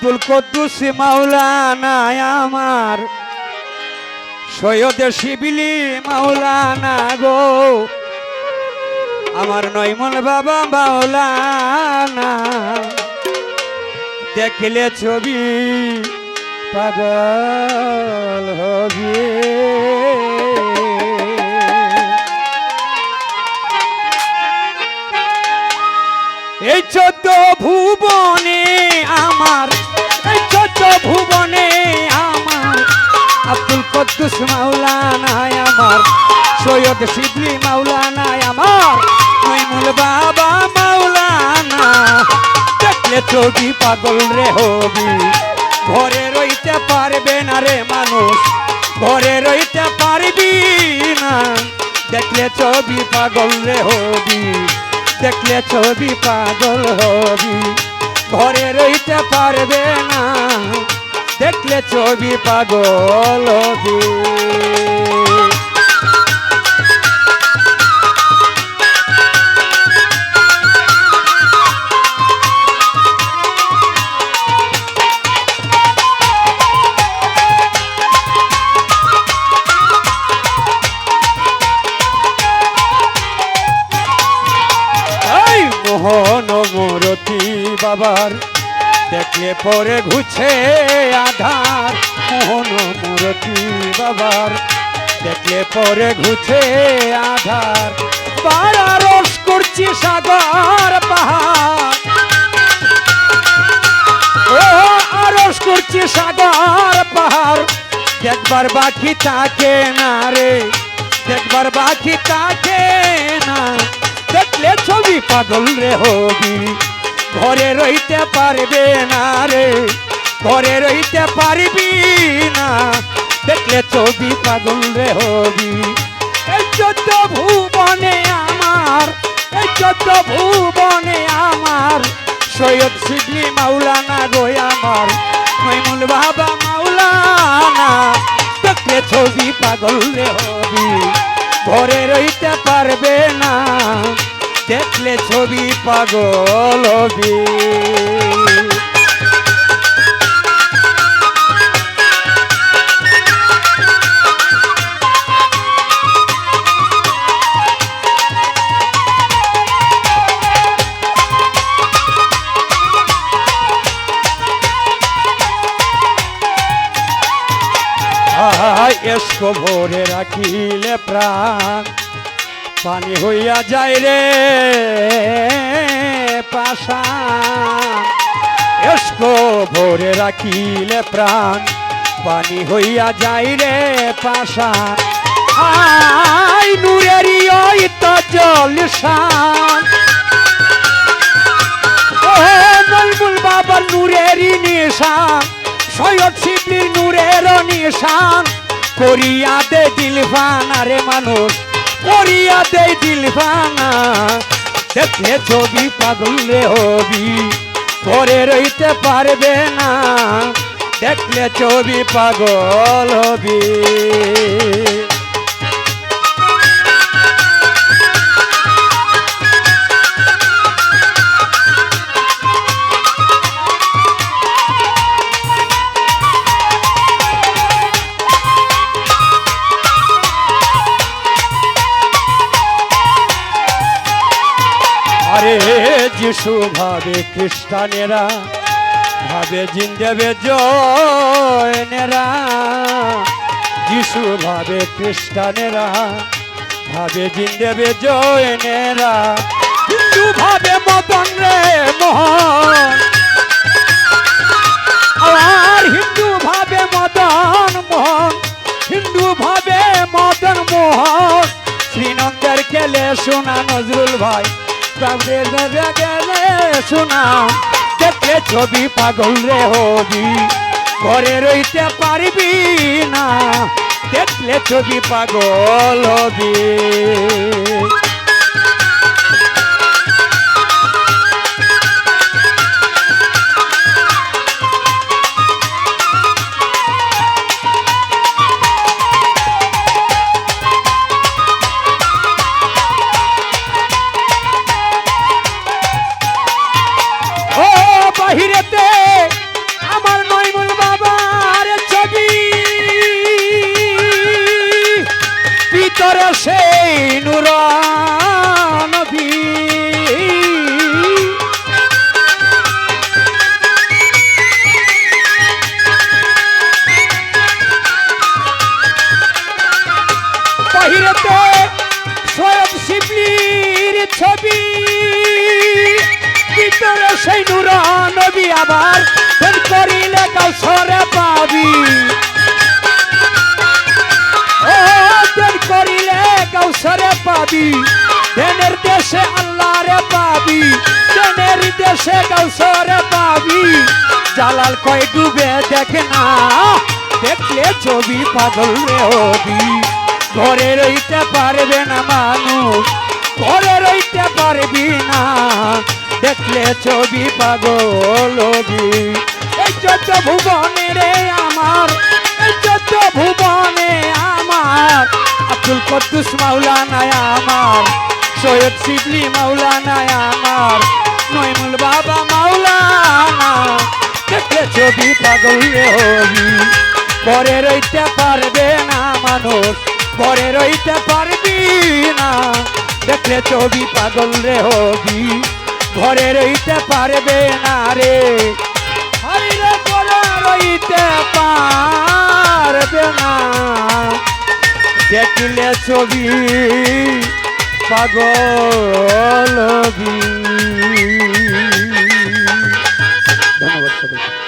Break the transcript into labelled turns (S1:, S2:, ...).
S1: আব্দুল কুদ্দুস মাওলানা আমার সৈয়দ শিবিলি মাওলানা গো আমার নয়মন বাবা মাওলানা দেখলে ছবি পাগল হবে এই 14 ভুবনে আমার এই 14 ভুবনে আমার আব্দুল কুদ্দুস মাওলানা আমার সৈয়দ শিবলি মাওলানা আমার নয়মুল বাবা মাওলানা দেখলে ছবি পাগল রে হবি ঘরে রইতে পারবে না রে মানুষ ঘরে রইতে পারবি না দেখলে ছবি পাগল রে হবি দেখলে ছবি পাগল হবি ঘরে রইতে পারবে না দেখলে ছবি পাগল হবি মোহন মূরতি বাবার দেখলে পরে ঘুছে আধার মোহন মূরতি বাবার দেখলে পরে ঘুছে আধার পারারস করছি সাগর পাহাড় ও আরস করছি সাগর পাহাড় দেখবার বাকি থাকে না রে দেখবার বাকি থাকে না দেখলে ছবি পাগল রে হবি ঘরে রইতে পারবে না রে ঘরে রইতে পারবি না দেখলে ছবি পাগল রে হবি এই 14 ভুবনে আমার এই 14 ভুবনে আমার সৈয়দ শিবলি মাওলানা গো আমার নয়মুল বাবা মাওলানা দেখলে ছবি পাগল রে হবি ঘরে রইতে পারবে না দেখলে ছবি পাগল হবি এসকো ভরে রাখিলে প্রাণ পানি হইয়া যায় রে পাশা এসকো ভরে রাখিলে প্রাণ পানি হইয়া যায় রে পাশা আই নূরেরি ওই তো জলসান ও নয়মুল বাবার নূরেরি নিশান সৈয়দ শিবলির নূরের নিশান করিয়া দে দিলফানা রে মানুষ করিয়া দে দিলফানা দেখলে ছবি পাগল রে হবি ঘরে রইতে পারবে না দেখলে ছবি পাগল হবি আরে যিশু ভাবে খ্রিস্টানেরা ভাবে জিন্দেবে জয়নেরা যিশু ভাবে খ্রিস্টানেরা ভাবে জিন্দেবে জয়নেরা হিন্দু ভাবে মদন রে মোহন আর হিন্দু ভাবে মদন মোহন হিন্দু ভাবে মদন মোহন শ্রীনন্দের খেলে শোনা নজরুল ভাই শোনা দেখলে ছবি পাগল রে হবি ঘরে রইতে পারবি না দেখলে ছবি পাগল হবি সেই নূর নবী আবার প্রেম করিলে কাউসরে পাবি ও প্রেম করিলে কাউসরে পাবি দেনের দেশে আল্লাহ রে পাবি দেনের দেশে কাউসরে পাবি জালাল কয় ডুবে দেখে না দেখলে ছবি পাগল রে হবি ঘরে রইতে পারবে না মানুষ ঘরে রইতে পারবি না দেখলে ছবি পাগল হবি এই যত ভুবনে রে আমার এই যত ভুবনে আমার আব্দুল কুদ্দুস মাওলানা আমার সৈয়দ শিবলি মাওলানা আমার নইমুল বাবা মাওলানা দেখলে ছবি পাগল রে হবি ঘরে রইতে পারবে না মানুষ ঘরে রইতে পারবি না দেখলে ছবি পাগল রে হবি ঘরে রইতে পারবে না রে হরিরে ঘরে রইতে পারবে না দেখলে ছবি পাগল হবি। ধন্যবাদ সকলকে।